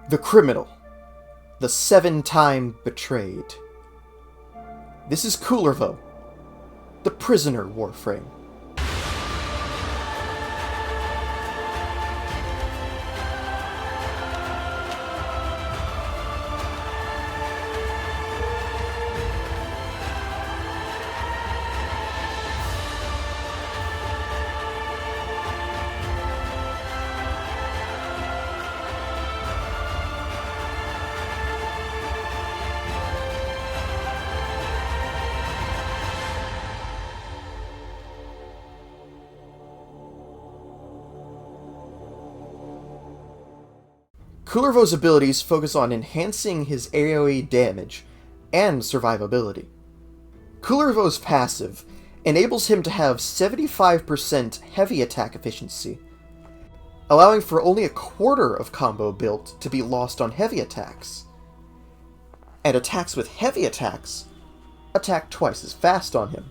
The criminal. The 7-time betrayed. This is Kullervo, the prisoner Warframe. Kullervo's abilities focus on enhancing his AoE damage and survivability. Kullervo's passive enables him to have 75% heavy attack efficiency, allowing for only a quarter of combo built to be lost on heavy attacks. And attacks with heavy attacks attack twice as fast on him.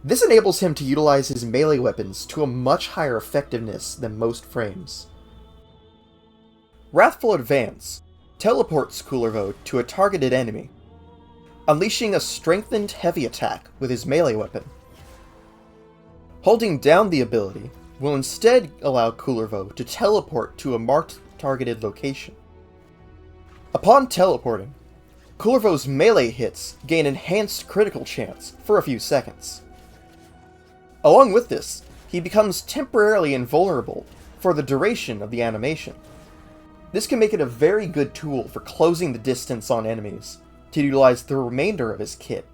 This enables him to utilize his melee weapons to a much higher effectiveness than most frames. Wrathful Advance teleports Kullervo to a targeted enemy, unleashing a strengthened heavy attack with his melee weapon. Holding down the ability will instead allow Kullervo to teleport to a marked targeted location. Upon teleporting, Kullervo's melee hits gain enhanced critical chance for a few seconds. Along with this, he becomes temporarily invulnerable for the duration of the animation. This can make it a very good tool for closing the distance on enemies to utilize the remainder of his kit.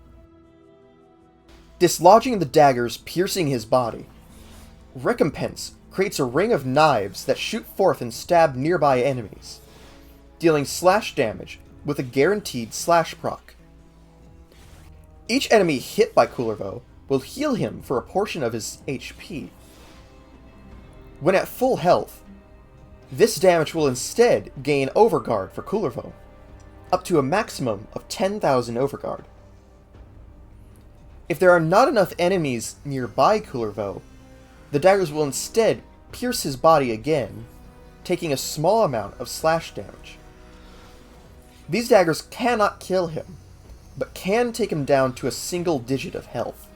Dislodging the daggers piercing his body, Recompense creates a ring of knives that shoot forth and stab nearby enemies, dealing slash damage with a guaranteed slash proc. Each enemy hit by Kullervo will heal him for a portion of his HP. When at full health, this damage will instead gain Overguard for Kullervo, up to a maximum of 10,000 Overguard. If there are not enough enemies nearby Kullervo, the daggers will instead pierce his body again, taking a small amount of slash damage. These daggers cannot kill him, but can take him down to a single digit of health.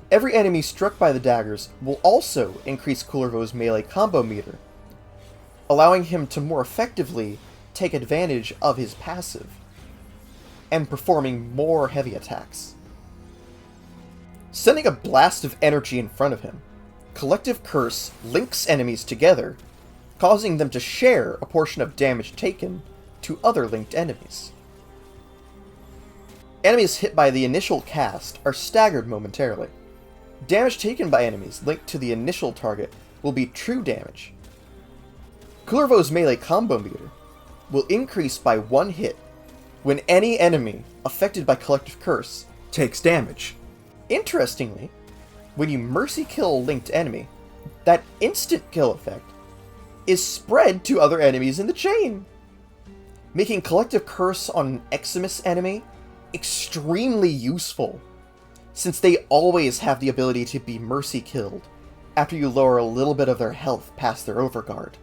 Every enemy struck by the daggers will also increase Kullervo's melee combo meter, allowing him to more effectively take advantage of his passive, and performing more heavy attacks. Sending a blast of energy in front of him, Collective Curse links enemies together, causing them to share a portion of damage taken to other linked enemies. Enemies hit by the initial cast are staggered momentarily. Damage taken by enemies linked to the initial target will be true damage. Kullervo's melee combo meter will increase by 1 hit when any enemy affected by Collective Curse takes damage. Interestingly, when you mercy kill a linked enemy, that instant kill effect is spread to other enemies in the chain, making Collective Curse on an Eximus enemy extremely useful, since they always have the ability to be mercy killed after you lower a little bit of their health past their overguard.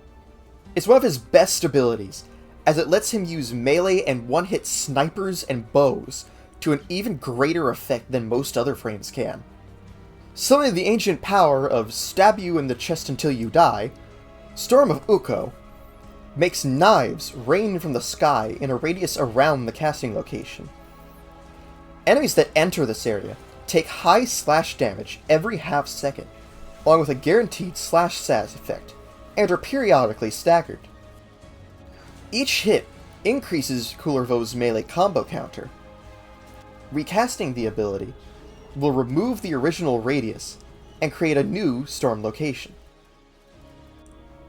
It's one of his best abilities, as it lets him use melee and one-hit snipers and bows to an even greater effect than most other frames can. Summoning the ancient power of stab you in the chest until you die, Storm of Ukko makes knives rain from the sky in a radius around the casting location. Enemies that enter this area take high slash damage every half second, along with a guaranteed slash saz effect, and are periodically staggered. Each hit increases Kullervo's melee combo counter. Recasting the ability will remove the original radius and create a new storm location.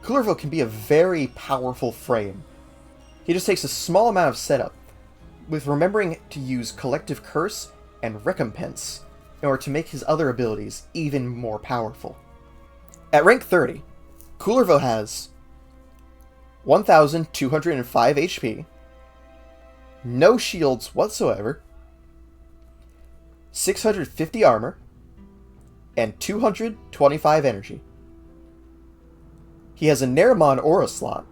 Kullervo can be a very powerful frame. He just takes a small amount of setup, with remembering to use Collective Curse and Recompense in order to make his other abilities even more powerful. At rank 30, Kullervo has 1,205 HP, no shields whatsoever, 650 armor, and 225 energy. He has a Nerimon aura slot,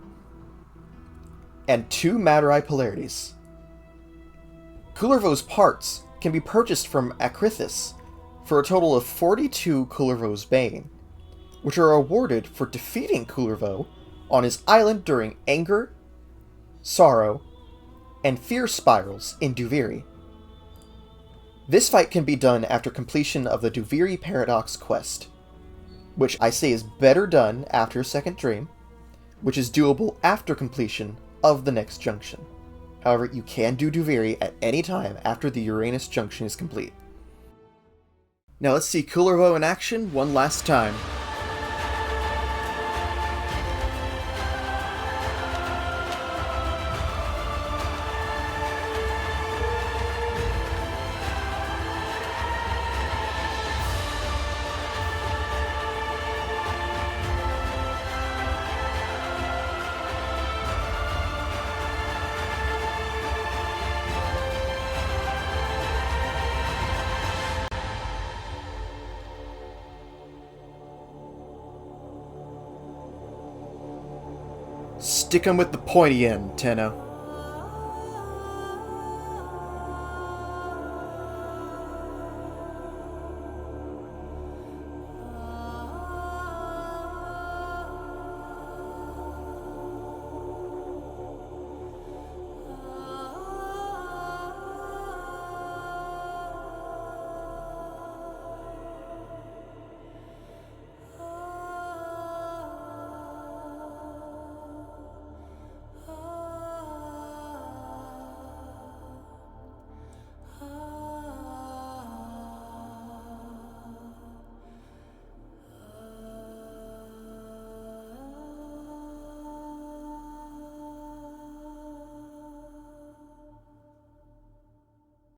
and 2 Matter-Eye polarities. Kullervo's parts can be purchased from Akrithis for a total of 42 Kullervo's Bane, which are awarded for defeating Kullervo on his island during anger, sorrow, and fear spirals in Duviri. This fight can be done after completion of the Duviri Paradox quest, which I say is better done after Second Dream, which is doable after completion of the next junction. However, you can do Duviri at any time after the Uranus junction is complete. Now let's see Kullervo in action one last time. Stick 'em with the pointy end, Tenno.